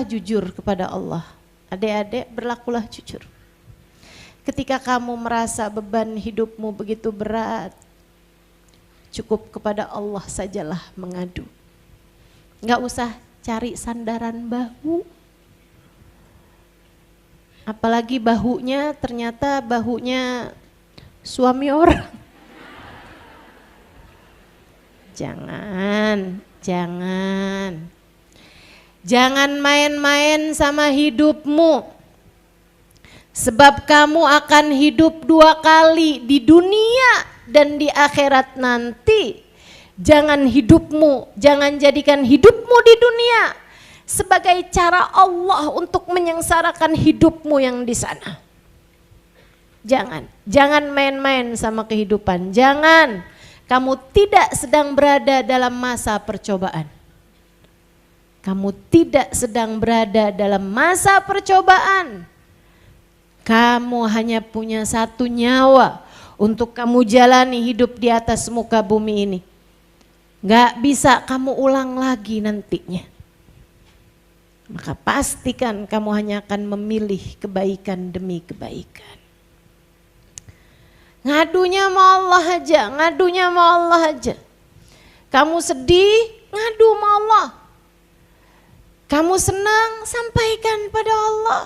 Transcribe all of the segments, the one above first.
jujur kepada Allah. Adik-adik, berlakulah jujur. Ketika kamu merasa beban hidupmu begitu berat, cukup kepada Allah sajalah mengadu. Enggak usah cari sandaran bahu. Apalagi bahunya ternyata bahunya suami orang. Jangan main-main sama hidupmu. Sebab kamu akan hidup 2 kali di dunia dan di akhirat nanti. Jangan jadikan hidupmu di dunia sebagai cara Allah untuk menyengsarakan hidupmu yang di sana. Jangan main-main sama kehidupan. Jangan, kamu tidak sedang berada dalam masa percobaan. Kamu tidak sedang berada dalam masa percobaan. Kamu hanya punya 1 nyawa untuk kamu jalani hidup di atas muka bumi ini. Gak bisa kamu ulang lagi nantinya. Maka pastikan kamu hanya akan memilih kebaikan demi kebaikan. Ngadunya sama Allah aja. Kamu sedih, ngadu sama Allah. Kamu senang, sampaikan pada Allah.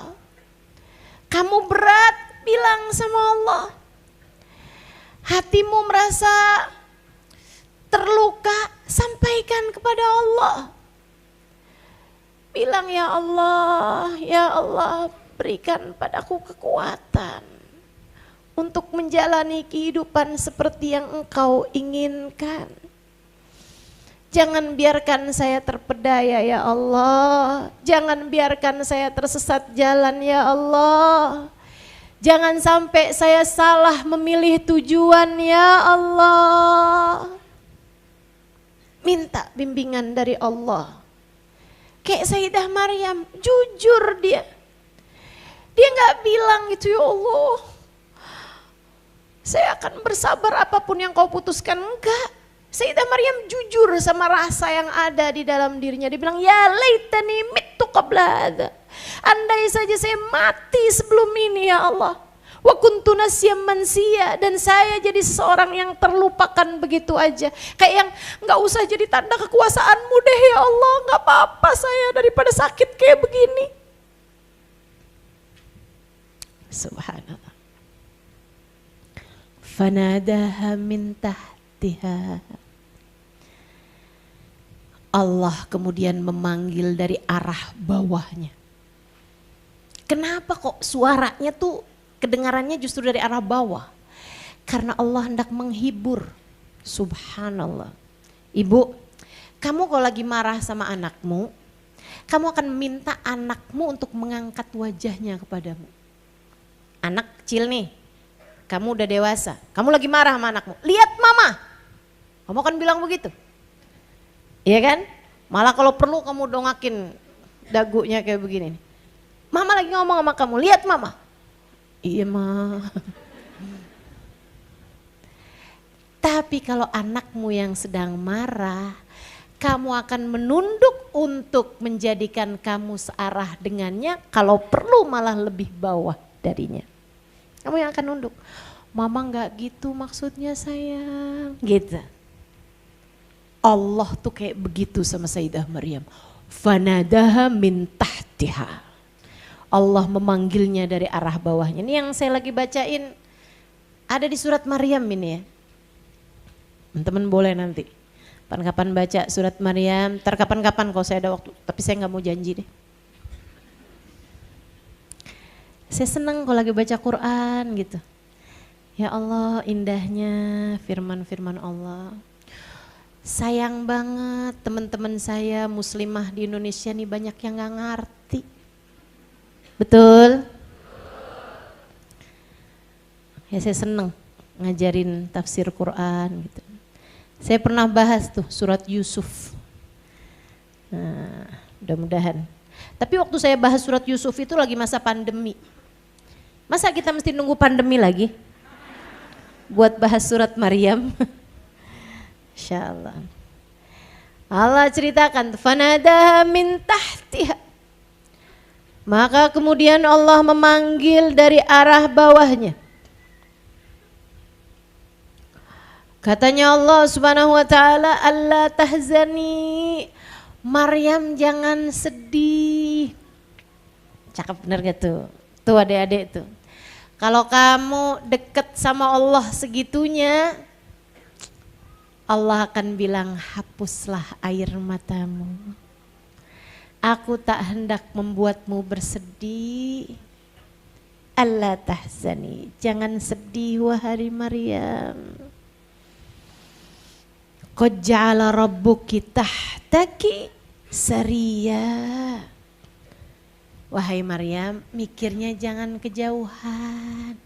Kamu berat, bilang sama Allah. Hatimu merasa terluka, sampaikan kepada Allah. Bilang, ya Allah, berikan padaku kekuatan untuk menjalani kehidupan seperti yang Engkau inginkan. Jangan biarkan saya terpedaya ya Allah. Jangan biarkan saya tersesat jalan ya Allah. Jangan sampai saya salah memilih tujuan ya Allah. Minta bimbingan dari Allah. Kayak Sayyidah Maryam, jujur dia. Dia gak bilang gitu, ya Allah, saya akan bersabar apapun yang kau putuskan. Enggak. Sayyidah Maryam jujur sama rasa yang ada di dalam dirinya. Dia bilang, ya laitani mittu qabla hadza. Andai saja saya mati sebelum ini ya Allah. Wa kuntu nasyam mansiya, dan saya jadi seseorang yang terlupakan begitu aja. Kayak yang gak usah jadi tanda kekuasaanmu deh ya Allah. Gak apa-apa saya daripada sakit kayak begini. Subhanallah. Fanadaha min tahtiha. Allah kemudian memanggil dari arah bawahnya. Kenapa kok suaranya tuh kedengarannya justru dari arah bawah? Karena Allah hendak menghibur. Subhanallah. Ibu, kamu kalau lagi marah sama anakmu, kamu akan minta anakmu untuk mengangkat wajahnya kepadamu. Anak kecil nih, kamu udah dewasa, kamu lagi marah sama anakmu, lihat mama. Kamu akan bilang begitu. Iya kan? Malah kalau perlu kamu dongakin dagunya kayak begini. Mama lagi ngomong sama kamu, lihat mama. Iya ma. Tapi kalau anakmu yang sedang marah, kamu akan menunduk untuk menjadikan kamu searah dengannya, kalau perlu malah lebih bawah darinya. Kamu yang akan nunduk. Mama enggak gitu maksudnya sayang. Gitu. Allah tuh kayak begitu sama Sayyidah Maryam. Fanadaha min tahtiha. Allah memanggilnya dari arah bawahnya. Ini yang saya lagi bacain ada di surat Maryam ini ya. Teman-teman boleh nanti kapan-kapan baca surat Maryam. Kapan-kapan kalau saya ada waktu, tapi saya nggak mau janji deh. Saya senang kalau lagi baca Quran gitu. Ya Allah, indahnya firman-firman Allah. Sayang banget teman-teman saya muslimah di Indonesia nih banyak yang gak ngerti. Betul? Ya saya seneng ngajarin tafsir Quran gitu. Saya pernah bahas tuh surat Yusuf. Nah, mudah-mudahan. Tapi waktu saya bahas surat Yusuf itu lagi masa pandemi. Masa kita mesti nunggu pandemi lagi? Buat bahas surat Maryam. Insyaallah. Allah ceritakan fanadaha min tahtiha. Maka kemudian Allah memanggil dari arah bawahnya. Katanya Allah Subhanahu wa taala, "Allah tahzani." Maryam jangan sedih. Cakep bener gak tuh? Tuh adik-adik tuh. Kalau kamu deket sama Allah segitunya, Allah akan bilang, hapuslah air matamu. Aku tak hendak membuatmu bersedih. Allah tahzani, jangan sedih wahai Maryam. Qad ja'ala rabbuki tahtaki sariya. Wahai Maryam, mikirnya jangan kejauhan.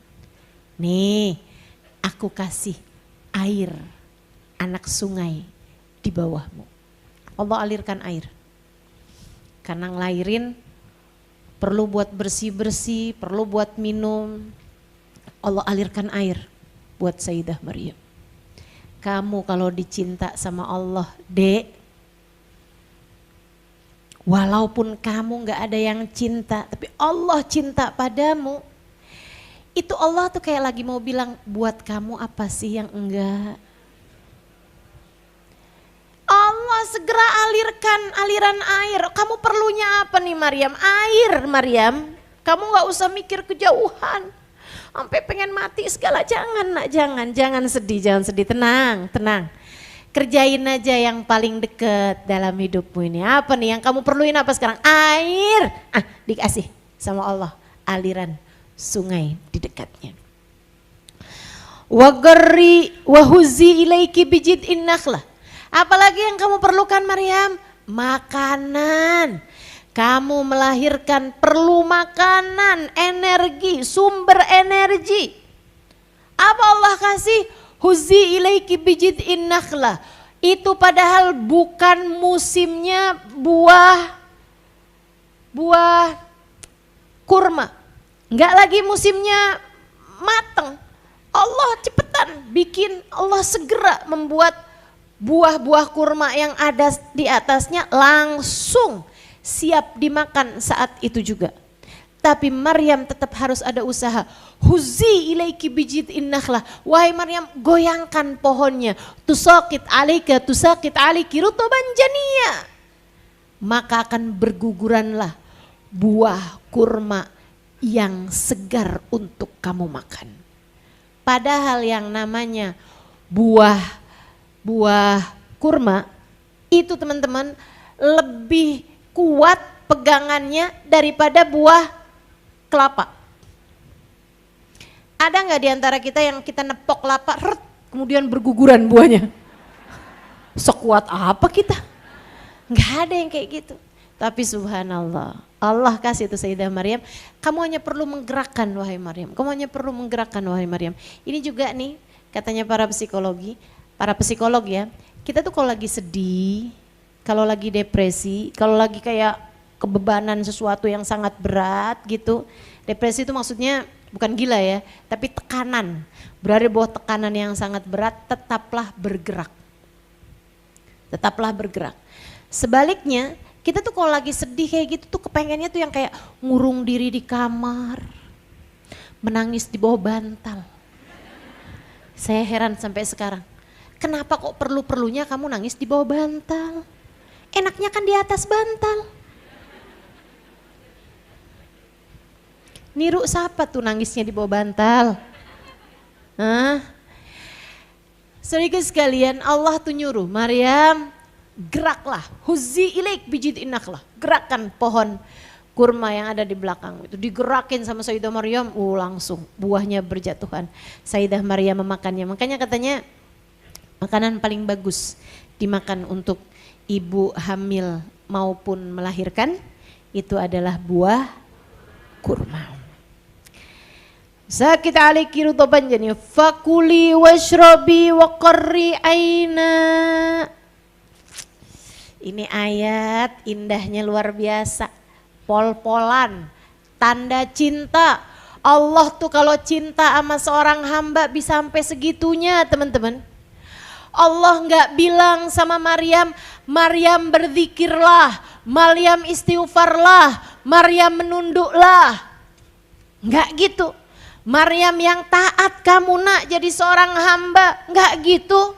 Nih, aku kasih air, anak sungai di bawahmu. Allah alirkan air. Karena ngelahirin perlu buat bersih-bersih, perlu buat minum. Allah alirkan air buat Sayyidah Maryam. Kamu kalau dicinta sama Allah, Dek, walaupun kamu gak ada yang cinta, tapi Allah cinta padamu. Itu Allah tuh kayak lagi mau bilang, buat kamu apa sih yang enggak? Allah segera alirkan aliran air. Kamu perlunya apa nih Maryam? Air Maryam. Kamu gak usah mikir kejauhan. Sampai pengen mati segala, jangan nak, jangan sedih, tenang. Kerjain aja yang paling deket dalam hidupmu ini. Apa nih yang kamu perluin apa sekarang? Air. Dikasih sama Allah aliran sungai di dekatnya. Wagarri wahuzi ilaiki bijid'in nakhlah. Apalagi yang kamu perlukan Maryam? Makanan. Kamu melahirkan perlu makanan, energi, sumber energi. Apa Allah kasih? Huzi ilaiki bijid'in nakhlah. Itu padahal bukan musimnya buah kurma. Enggak lagi musimnya mateng. Allah cepetan bikin, Allah segera membuat buah-buah kurma yang ada di atasnya langsung siap dimakan saat itu juga. Tapi Maryam tetap harus ada usaha. Huzi ilaiki bijid'in nakhlah. Wahai Maryam, goyangkan pohonnya. Tusaqit aliki rutuban janiyya. Maka akan berguguranlah buah kurma yang segar untuk kamu makan. Padahal yang namanya buah kurma itu teman-teman lebih kuat pegangannya daripada buah kelapa. Ada nggak di antara kita yang kita nepok kelapa, kemudian berguguran buahnya? Sekuat apa kita? Nggak ada yang kayak gitu. Tapi subhanallah, Allah kasih itu Sayyidah Maryam, kamu hanya perlu menggerakkan wahai Maryam. Kamu hanya perlu menggerakkan wahai Maryam. Ini juga nih katanya para psikolog ya, kita tuh kalau lagi sedih, kalau lagi depresi, kalau lagi kayak kebebanan sesuatu yang sangat berat gitu. Depresi itu maksudnya bukan gila ya, tapi tekanan. Berada di bawah tekanan yang sangat berat, tetaplah bergerak. Tetaplah bergerak. Sebaliknya, kita tuh kalau lagi sedih kayak gitu tuh kepengennya tuh yang kayak ngurung diri di kamar, menangis di bawah bantal. Saya heran sampai sekarang. Kenapa kok perlu-perlunya kamu nangis di bawah bantal? Enaknya kan di atas bantal. Niru siapa tuh nangisnya di bawah bantal? Saudara sekalian, Allah tuh nyuruh, Maryam geraklah, huzi ilaik bijid'in nakhlah. Gerakkan pohon kurma yang ada di belakang itu, digerakin sama Sayyidah Maryam, langsung buahnya berjatuhan. Sayyidah Maryam memakannya, makanya katanya makanan paling bagus dimakan untuk ibu hamil maupun melahirkan itu adalah buah kurma. Sakit aliki rutuban janiyya fakuli washrabi wa qarri aina. Ini ayat indahnya luar biasa. Pol-polan, tanda cinta. Allah tuh kalau cinta sama seorang hamba bisa sampai segitunya teman-teman. Allah nggak bilang sama Maryam, Maryam berzikirlah, Maryam istighfarlah, Maryam menunduklah. Enggak gitu. Maryam yang taat kamu nak jadi seorang hamba. Enggak gitu.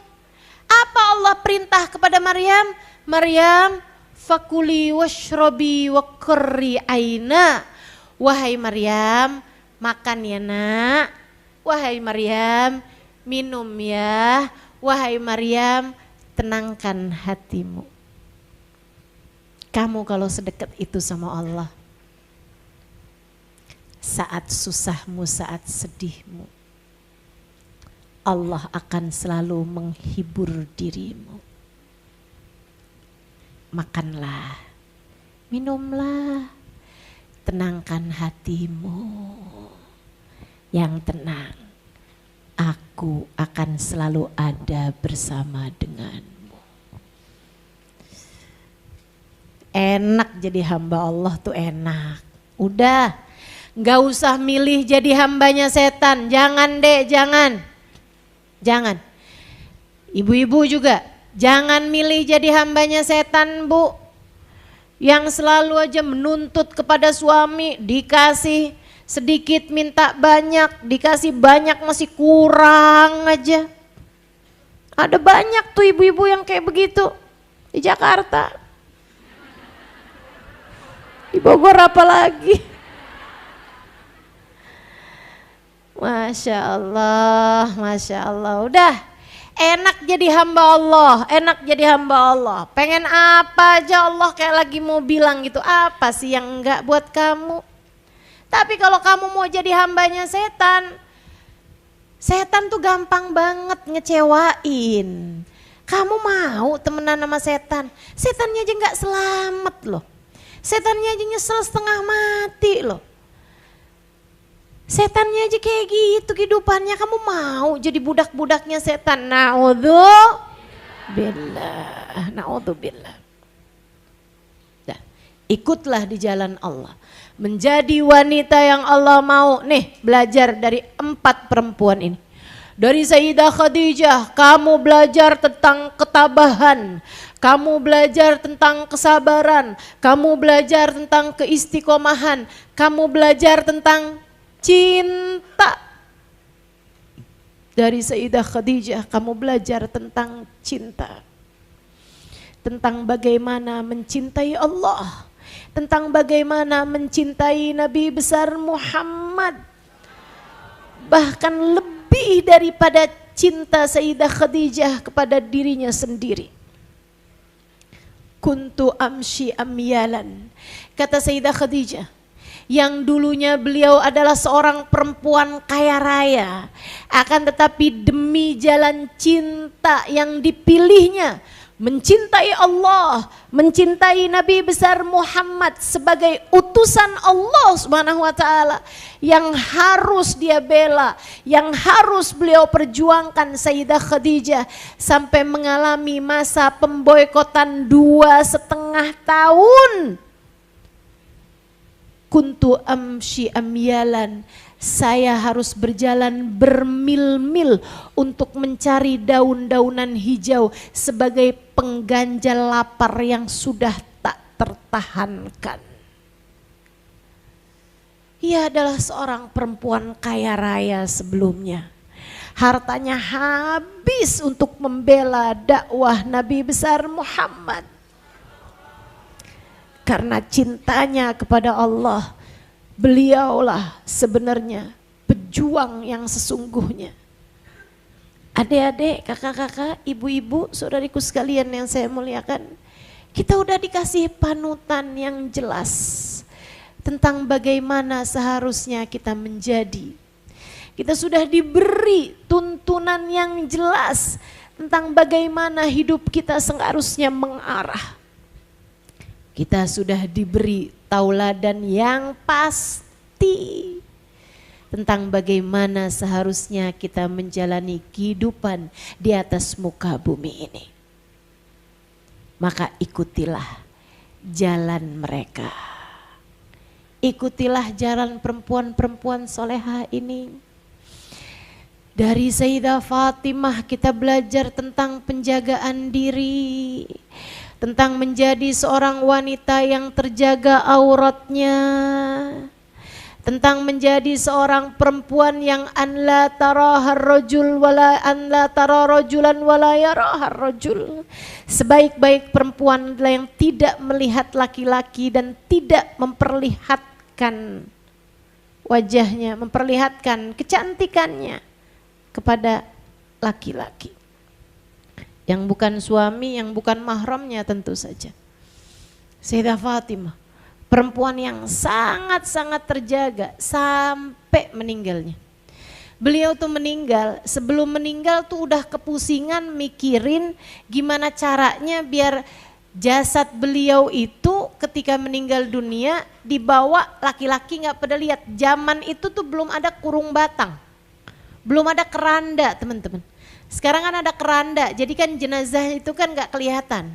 Apa Allah perintah kepada Maryam? Maryam, fakuli washrobi wakurri aina. Wahai Maryam, makan ya nak. Wahai Maryam, minum ya. Wahai Maryam, tenangkan hatimu. Kamu kalau sedekat itu sama Allah, saat susahmu, saat sedihmu, Allah akan selalu menghibur dirimu. Makanlah, minumlah, tenangkan hatimu. Yang tenang, aku akan selalu ada bersama denganmu. Enak jadi hamba Allah tuh enak. Udah, gak usah milih jadi hambanya setan. Jangan deh, jangan. Jangan. Ibu-ibu juga, jangan milih jadi hambanya setan bu. Yang selalu aja menuntut kepada suami, dikasih sedikit minta banyak, dikasih banyak masih kurang aja. Ada banyak tuh ibu-ibu yang kayak begitu di Jakarta. Di Bogor apalagi. Masya Allah, Masya Allah. Udah enak jadi hamba Allah, enak jadi hamba Allah. Pengen apa aja Allah kayak lagi mau bilang gitu. Apa sih yang enggak buat kamu? Tapi kalau kamu mau jadi hambanya setan, setan tuh gampang banget ngecewain. Kamu mau temenan sama setan? Setannya aja enggak selamat loh. Setannya aja nyesel setengah mati loh. Setannya aja kayak gitu kehidupannya, kamu mau jadi budak-budaknya setan? Na'udzubillah, na'udzubillah. Nah, ikutlah di jalan Allah. Menjadi wanita yang Allah mau. Nih belajar dari 4 perempuan ini. Dari Sayyidah Khadijah, kamu belajar tentang ketabahan. Kamu belajar tentang kesabaran, kamu belajar tentang keistiqomahan, kamu belajar tentang cinta. Dari Sayyidah Khadijah kamu belajar tentang cinta. Tentang bagaimana mencintai Allah, tentang bagaimana mencintai Nabi besar Muhammad. Bahkan lebih daripada cinta Sayyidah Khadijah kepada dirinya sendiri. Kuntu amshi amyalan, kata Sayyidah Khadijah, yang dulunya beliau adalah seorang perempuan kaya raya, akan tetapi demi jalan cinta yang dipilihnya, mencintai Allah, mencintai Nabi besar Muhammad sebagai utusan Allah Subhanahu wa taala, yang harus dia bela, yang harus beliau perjuangkan. Sayyidah Khadijah sampai mengalami masa pemboikotan 2,5 tahun. Kuntu amshi amyalan, saya harus berjalan bermil-mil untuk mencari daun-daunan hijau sebagai pengganjal lapar yang sudah tak tertahankan. Ia adalah seorang perempuan kaya raya sebelumnya. Hartanya habis untuk membela dakwah Nabi besar Muhammad. Karena cintanya kepada Allah, beliaulah sebenarnya pejuang yang sesungguhnya. Adik-adik, kakak-kakak, ibu-ibu, saudariku sekalian yang saya muliakan, kita udah dikasih panutan yang jelas tentang bagaimana seharusnya kita menjadi. Kita sudah diberi tuntunan yang jelas tentang bagaimana hidup kita seharusnya mengarah. Kita sudah diberi tauladan yang pasti tentang bagaimana seharusnya kita menjalani kehidupan di atas muka bumi ini. Maka ikutilah jalan mereka. Ikutilah jalan perempuan-perempuan solehah ini. Dari Sayyidah Fatimah kita belajar tentang penjagaan diri. tentang menjadi seorang wanita yang terjaga auratnya, tentang menjadi seorang perempuan yang an la tarahar rajul wala an la tara rajulan wala yarahar rajul. Sebaik-baik perempuan adalah yang tidak melihat laki-laki dan tidak memperlihatkan wajahnya, memperlihatkan kecantikannya kepada laki-laki. Yang bukan suami, yang bukan mahramnya tentu saja. Sayyidah Fatimah, perempuan yang sangat-sangat terjaga sampai meninggalnya. Beliau tuh meninggal, sebelum meninggal tuh udah kepusingan mikirin gimana caranya biar jasad beliau itu ketika meninggal dunia dibawa laki-laki gak pada lihat. Zaman itu tuh belum ada kurung batang, belum ada keranda teman-teman. Sekarang kan ada keranda, jadi kan jenazah itu kan gak kelihatan.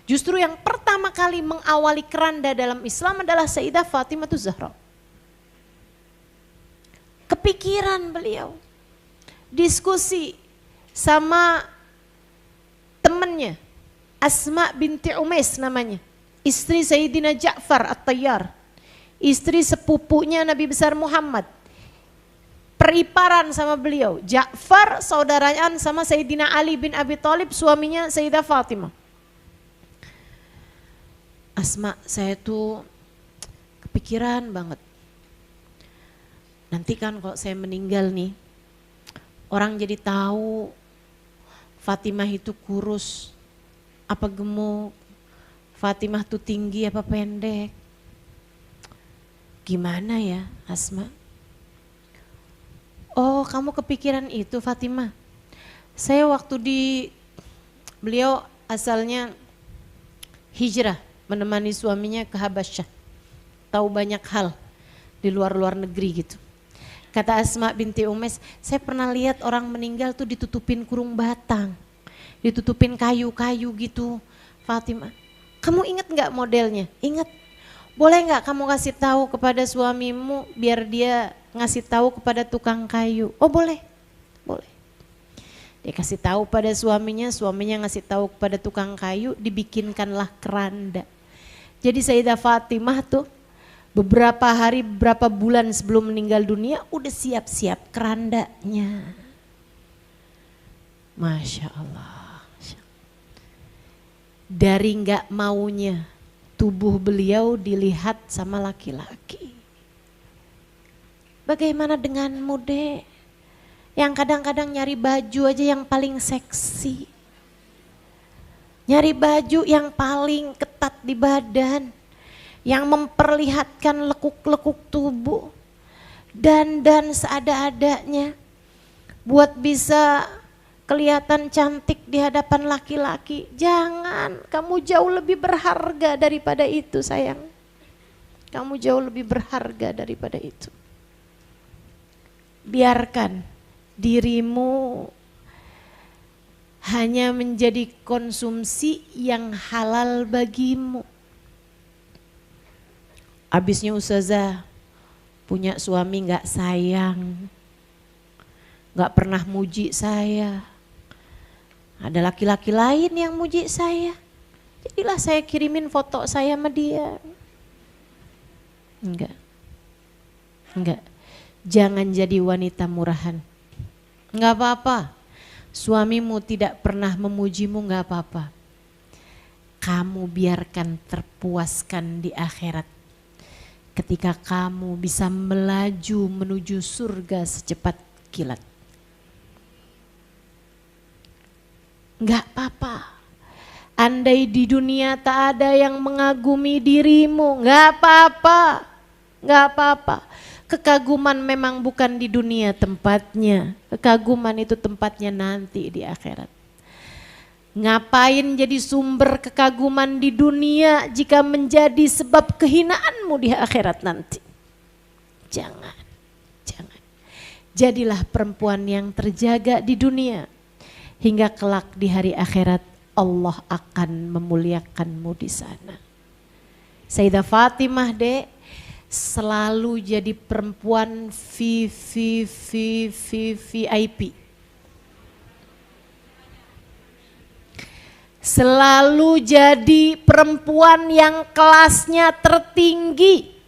Justru yang pertama kali mengawali keranda dalam Islam adalah Sayyidah Fatimah Zahra. Kepikiran beliau, diskusi sama temannya, Asma binti Umais namanya, istri Sayyidina Ja'far At-Tayyar, istri sepupunya Nabi besar Muhammad. Periparan sama beliau, Ja'far saudaranya sama Sayyidina Ali bin Abi Thalib, suaminya Sayyidah Fatimah. Asma, saya tuh kepikiran banget. Nanti kan kalau saya meninggal nih, orang jadi tahu Fatimah itu kurus, apa gemuk, Fatimah tuh tinggi apa pendek. Gimana ya Asma? Oh, kamu kepikiran itu Fatimah. Saya waktu beliau asalnya hijrah, menemani suaminya ke Habasyah. Tahu banyak hal di luar-luar negeri gitu. Kata Asma binti Umais, saya pernah lihat orang meninggal tuh ditutupin kurung batang, ditutupin kayu-kayu gitu. Fatimah, kamu ingat gak modelnya? Ingat. Boleh gak kamu kasih tahu kepada suamimu biar dia ngasih tahu kepada tukang kayu? Oh boleh, boleh. Dia kasih tahu pada suaminya, suaminya ngasih tahu kepada tukang kayu, dibikinkanlah keranda. Jadi Sayyidah Fatimah tuh beberapa hari, beberapa bulan sebelum meninggal dunia udah siap-siap kerandanya. Masya Allah. Dari gak maunya tubuh beliau dilihat sama laki-laki. Bagaimana denganmu Dek? Yang kadang-kadang nyari baju aja yang paling seksi. Nyari baju yang paling ketat di badan. Yang memperlihatkan lekuk-lekuk tubuh. Dan seada-adanya. Buat bisa kelihatan cantik di hadapan laki-laki. Jangan, kamu jauh lebih berharga daripada itu sayang. Kamu jauh lebih berharga daripada itu. Biarkan dirimu hanya menjadi konsumsi yang halal bagimu. Abisnya Ustazah punya suami gak sayang, gak pernah muji saya. Ada laki-laki lain yang muji saya, jadilah saya kirimin foto saya sama dia. Enggak. Jangan jadi wanita murahan. Enggak apa-apa. Suamimu tidak pernah memujimu, enggak apa-apa. Kamu biarkan terpuaskan di akhirat. Ketika kamu bisa melaju menuju surga secepat kilat. Enggak apa-apa. Andai di dunia tak ada yang mengagumi dirimu, enggak apa-apa. Enggak apa-apa. Kekaguman memang bukan di dunia tempatnya. Kekaguman itu tempatnya nanti di akhirat. Ngapain jadi sumber kekaguman di dunia jika menjadi sebab kehinaanmu di akhirat nanti? Jangan. Jadilah perempuan yang terjaga di dunia. Hingga kelak di hari akhirat Allah akan memuliakanmu di sana. Sayyidah Fatimah Dek selalu jadi perempuan VIP. selalu jadi perempuan yang kelasnya tertinggi.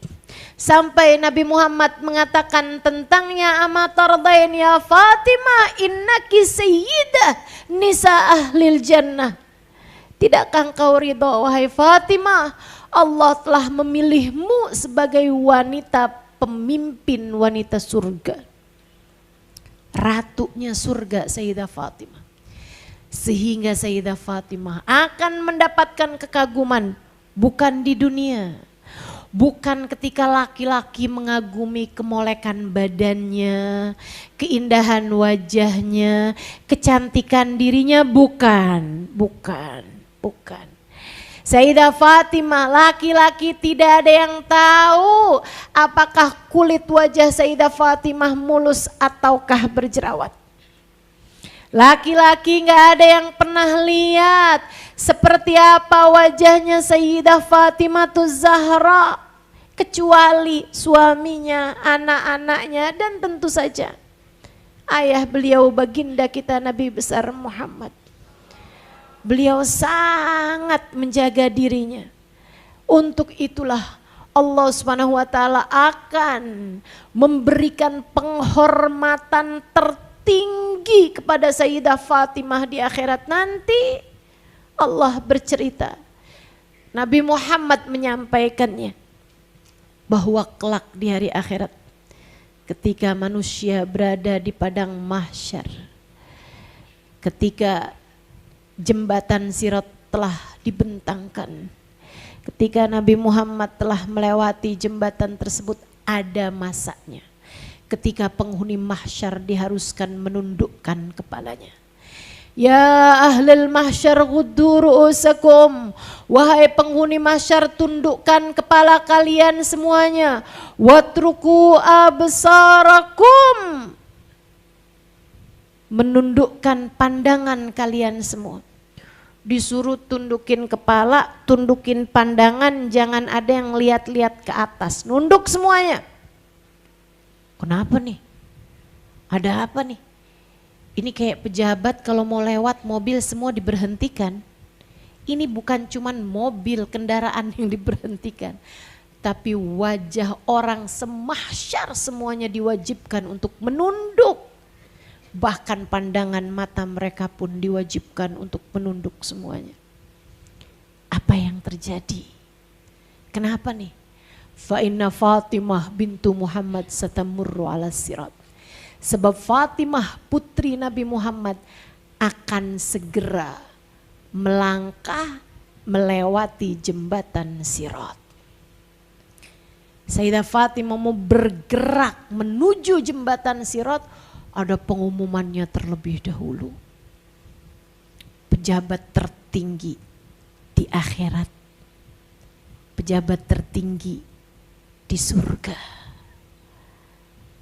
Sampai Nabi Muhammad mengatakan tentangnya, amatardain ya Fatimah innaki sayyidah nisa ahlil jannah. Tidakkah engkau ridha wahai Fatimah, Allah telah memilihmu sebagai wanita pemimpin wanita surga. Ratunya surga Sayyidah Fatimah. Sehingga Sayyidah Fatimah akan mendapatkan kekaguman bukan di dunia. Bukan ketika laki-laki mengagumi kemolekan badannya, keindahan wajahnya, kecantikan dirinya, bukan. Sayyidah Fatimah, laki-laki tidak ada yang tahu apakah kulit wajah Sayyidah Fatimah mulus ataukah berjerawat. Laki-laki nggak ada yang pernah lihat seperti apa wajahnya Sayyidah Fatimah Zahra kecuali suaminya, anak-anaknya, dan tentu saja ayah beliau baginda kita Nabi besar Muhammad. Beliau sangat menjaga dirinya. Untuk itulah Allah Subhanahu wa taala akan memberikan penghormatan tertinggi kepada Sayyidah Fatimah di akhirat nanti. Allah bercerita, Nabi Muhammad menyampaikannya, bahwa kelak di hari akhirat ketika manusia berada di padang mahsyar, ketika jembatan Sirat telah dibentangkan, ketika Nabi Muhammad telah melewati jembatan tersebut, ada masanya ketika penghuni mahsyar diharuskan menundukkan kepalanya. Ya ahlul mahsyar ghuddu ru'usakum, wahai penghuni mahsyar tundukkan kepala kalian semuanya. Watruku absarakum, menundukkan pandangan kalian semua. Disuruh tundukin kepala, tundukin pandangan, jangan ada yang lihat-lihat ke atas, nunduk semuanya. Kenapa nih? Ada apa nih? Ini kayak pejabat kalau mau lewat mobil semua diberhentikan. Ini bukan cuman mobil, kendaraan yang diberhentikan, tapi wajah orang semahsyar semuanya diwajibkan untuk menunduk. Bahkan pandangan mata mereka pun diwajibkan untuk menunduk semuanya. Apa yang terjadi? Kenapa nih? Fa inna Fatimah bintu Muhammad satamurru ala sirat. Sebab Fatimah putri Nabi Muhammad akan segera melangkah melewati jembatan Sirat. Sayyidah Fatimah mau bergerak menuju jembatan Sirat, ada pengumumannya terlebih dahulu. Pejabat tertinggi di akhirat, pejabat tertinggi di surga,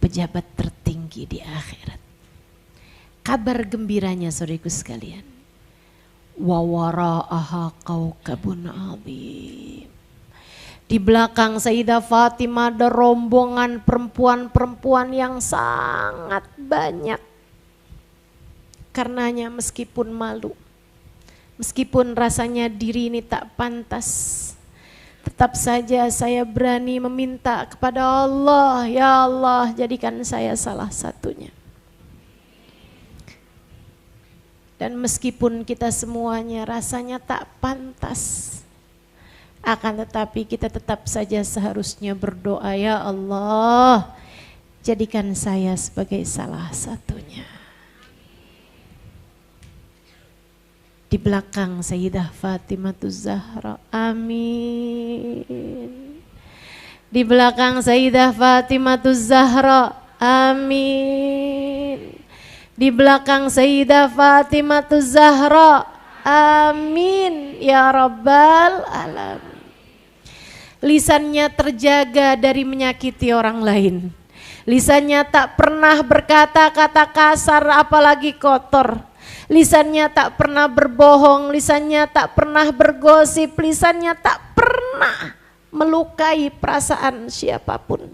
pejabat tertinggi di akhirat. Kabar gembiranya saudaraku sekalian, wa wara'aha kaukabun azim. Di belakang Sayyidah Fatimah ada rombongan perempuan-perempuan yang sangat banyak. Karenanya meskipun malu, meskipun rasanya diri ini tak pantas, tetap saja saya berani meminta kepada Allah, ya Allah jadikan saya salah satunya. Dan meskipun kita semuanya rasanya tak pantas, akan tetapi kita tetap saja seharusnya berdoa, ya Allah jadikan saya sebagai salah satunya. Di belakang Sayyidah Fatimah Zahra, amin. Di belakang Sayyidah Fatimah Zahra, amin. Di belakang Sayyidah Fatimah Zahra, amin ya Rabbal alamin. Lisannya terjaga dari menyakiti orang lain. Lisannya tak pernah berkata kata kasar apalagi kotor. Lisannya tak pernah berbohong, lisannya tak pernah bergosip, lisannya tak pernah melukai perasaan siapapun.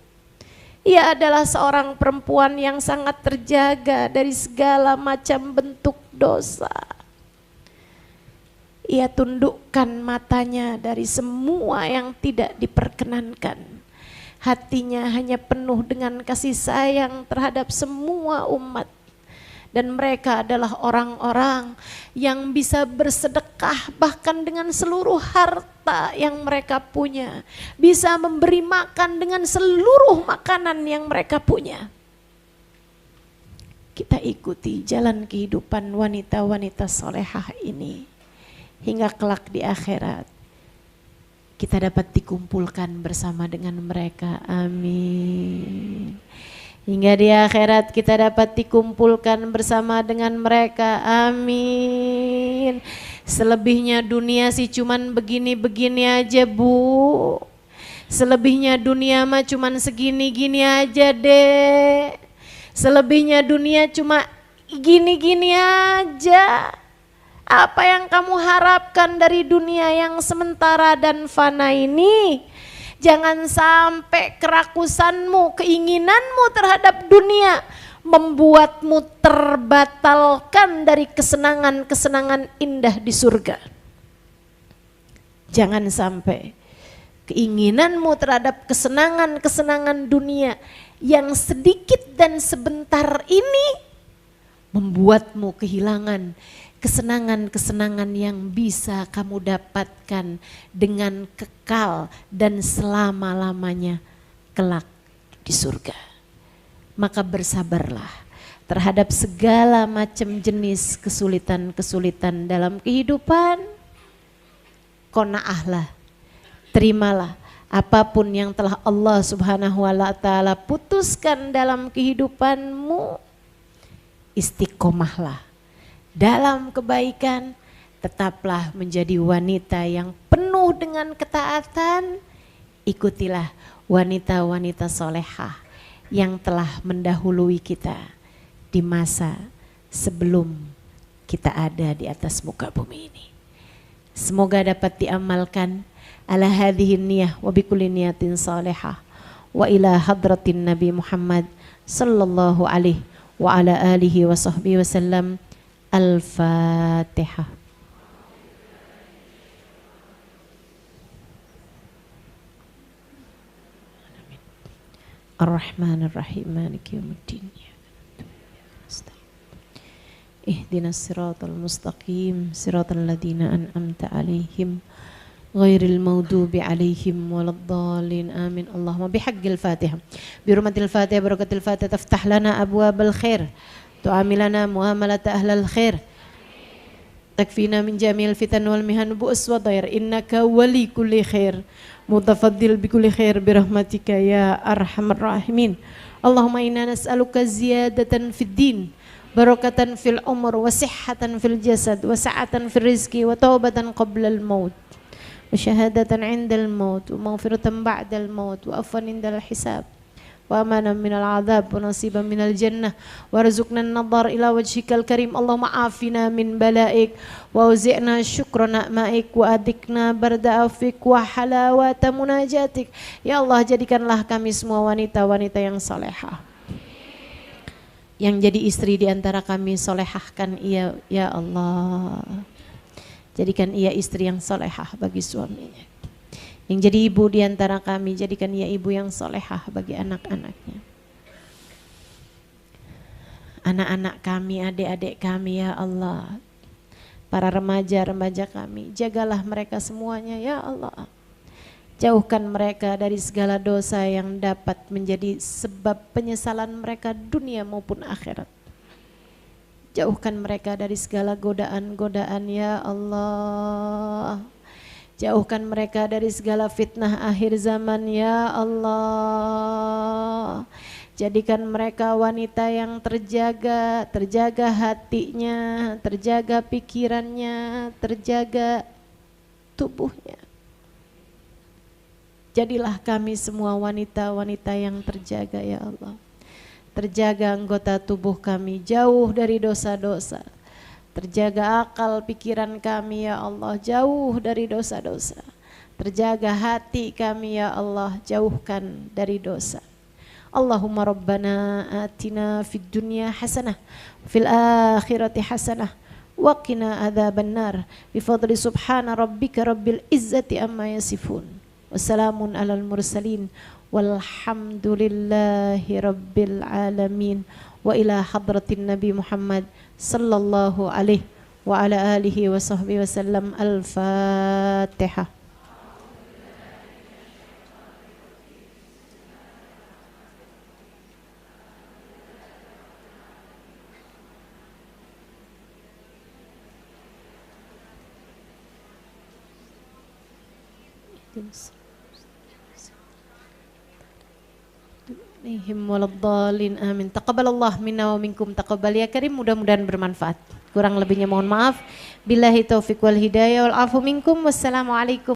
Ia adalah seorang perempuan yang sangat terjaga dari segala macam bentuk dosa. Ia tundukkan matanya dari semua yang tidak diperkenankan. Hatinya hanya penuh dengan kasih sayang terhadap semua umat. Dan mereka adalah orang-orang yang bisa bersedekah bahkan dengan seluruh harta yang mereka punya. Bisa memberi makan dengan seluruh makanan yang mereka punya. Kita ikuti jalan kehidupan wanita-wanita solehah ini. Hingga kelak di akhirat kita dapat dikumpulkan bersama dengan mereka. Amin. Hingga di akhirat kita dapat dikumpulkan bersama dengan mereka. Amin. Selebihnya dunia sih cuman begini-begini aja, Bu. Selebihnya dunia mah cuman segini-gini aja deh. Selebihnya dunia cuma gini-gini aja. Apa yang kamu harapkan dari dunia yang sementara dan fana ini? Jangan sampai kerakusanmu, keinginanmu terhadap dunia membuatmu terbatalkan dari kesenangan-kesenangan indah di surga. Jangan sampai keinginanmu terhadap kesenangan-kesenangan dunia yang sedikit dan sebentar ini membuatmu kehilangan kesenangan-kesenangan yang bisa kamu dapatkan dengan kekal dan selama-lamanya kelak di surga. Maka bersabarlah terhadap segala macam jenis kesulitan-kesulitan dalam kehidupan. Qanaahlah, terimalah apapun yang telah Allah Subhanahu wa taala putuskan dalam kehidupanmu. Istiqomahlah dalam kebaikan, tetaplah menjadi wanita yang penuh dengan ketaatan. Ikutilah wanita-wanita solehah yang telah mendahului kita di masa sebelum kita ada di atas muka bumi ini. Semoga dapat diamalkan ala hadhihi niyah wa bikulli niyatin salihah wa ila hadratin Nabi Muhammad sallallahu alaihi wa ala alihi wa sahbihi wasallam. Al-Fatihah. Ar-Rahman-Ar-Rahim Maliki Yawmiddin. Ihdinas siratal mustaqim, siratal ladzina an'amta 'alaihim ghairil maghdubi 'alaihim waladdallin. Amin. Allahumma bihaqqil Fatihah. Bi hurmatil Fatihah barakatil Fatihah taftah lana abwabal khair. Tu'amilana muamalat ahlal khair. Takfina min jamil fitan wal mihan bu'us wa dair. Innaka wali kulli khair. Mutafaddil bi kulli khair birahmatika ya arhamar rahimin. Allahumma inna nas'aluka ziyadatan fid din, barakatan fil umur, wa sihhatan fil jasad, wa sa'atan fil rizki, wa taubatan qabla al maut, wa syahadatan 'inda al maut, wa maghfiratan ba'da al maut, wa afwan 'inda al hisab, wa amanan minal adab, wa nasiban minal jannah, wa rizukna an-nadhar ila wajhikal karim. Allahumma afina min balaik, wa uzi'na syukra na'maik, wa adikna barda afik, wa halawata munajatik. Ya Allah, jadikanlah kami semua wanita-wanita yang salehah, yang jadi istri di antara kami, solehahkan ia ya Allah. Jadikan ia istri yang solehah bagi suaminya. Yang jadi ibu di antara kami, jadikan ia ibu yang solehah bagi anak-anaknya. Anak-anak kami, adik-adik kami ya Allah. Para remaja-remaja kami, jagalah mereka semuanya ya Allah. Jauhkan mereka dari segala dosa yang dapat menjadi sebab penyesalan mereka dunia maupun akhirat. Jauhkan mereka dari segala godaan-godaan ya Allah. Jauhkan mereka dari segala fitnah akhir zaman ya Allah. Jadikan mereka wanita yang terjaga, terjaga hatinya, terjaga pikirannya, terjaga tubuhnya. Jadilah kami semua wanita-wanita yang terjaga ya Allah. Terjaga anggota tubuh kami jauh dari dosa-dosa. Terjaga akal pikiran kami ya Allah jauh dari dosa-dosa. Terjaga hati kami ya Allah, jauhkan dari dosa. Allahumma rabbana atina fid dunya hasanah, fil akhirati hasanah, وقنا عذاب النار بفضل سبحان ربك رب العزة عما يصفون وسلام على المرسلين والحمد لله رب العالمين وإلى حضرة النبي محمد صلى الله عليه وعلى آله وصحبه وسلم. الفاتحة. Waladhdallin amin. Taqabbalallah minna wa minkum taqabbal ya karim. Mudah-mudahan bermanfaat. Kurang lebihnya mohon maaf. Billahi taufiq wal hidayah wal afu minkum. Wassalamualaikum.